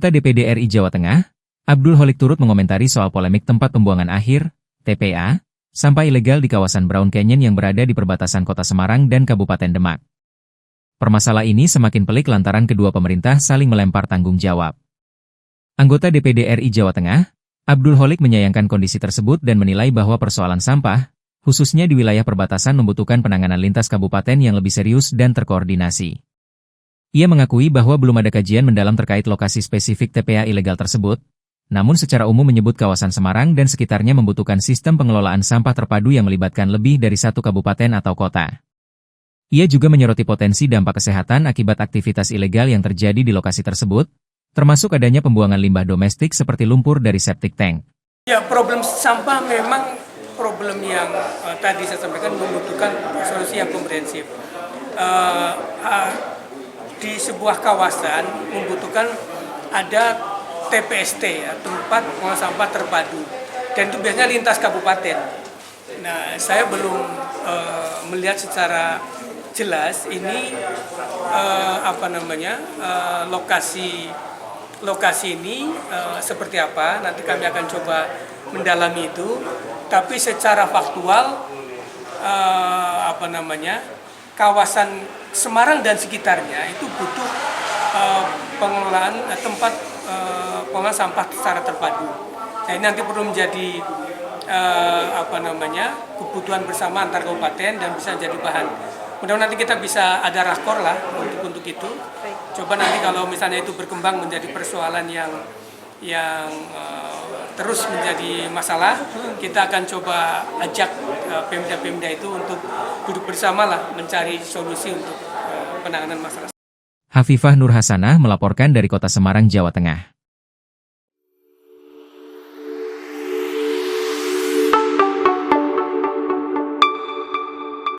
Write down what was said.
Anggota DPD RI Jawa Tengah, Abdul Holik turut mengomentari soal polemik tempat pembuangan akhir, TPA, sampah ilegal di kawasan Brown Canyon yang berada di perbatasan Kota Semarang dan Kabupaten Demak. Permasalahan ini semakin pelik lantaran kedua pemerintah saling melempar tanggung jawab. Anggota DPD RI Jawa Tengah, Abdul Holik menyayangkan kondisi tersebut dan menilai bahwa persoalan sampah, khususnya di wilayah perbatasan membutuhkan penanganan lintas kabupaten yang lebih serius dan terkoordinasi. Ia mengakui bahwa belum ada kajian mendalam terkait lokasi spesifik TPA ilegal tersebut, namun secara umum menyebut kawasan Semarang dan sekitarnya membutuhkan sistem pengelolaan sampah terpadu yang melibatkan lebih dari satu kabupaten atau kota. Ia juga menyoroti potensi dampak kesehatan akibat aktivitas ilegal yang terjadi di lokasi tersebut, termasuk adanya pembuangan limbah domestik seperti lumpur dari septic tank. Ya, problem sampah memang problem yang tadi saya sampaikan membutuhkan solusi yang komprehensif. Di sebuah kawasan membutuhkan ada TPST, ya, tempat pengelolaan sampah terpadu, dan itu biasanya lintas kabupaten. Nah, saya belum melihat secara jelas ini lokasi ini seperti apa. Nanti kami akan coba mendalami itu. Tapi secara faktual kawasan Semarang dan sekitarnya itu butuh pengelolaan tempat pengelolaan sampah secara terpadu. Nah, ini nanti perlu menjadi kebutuhan bersama antar kabupaten dan bisa jadi bahan. Mudah-mudahan nanti kita bisa ada rakor lah untuk itu. Coba nanti kalau misalnya itu berkembang menjadi persoalan yang terus menjadi masalah, kita akan coba ajak Pemda-Pemda itu untuk duduk bersama lah mencari solusi untuk penanganan masalah. Hafifah Nur Hasanah melaporkan dari Kota Semarang, Jawa Tengah.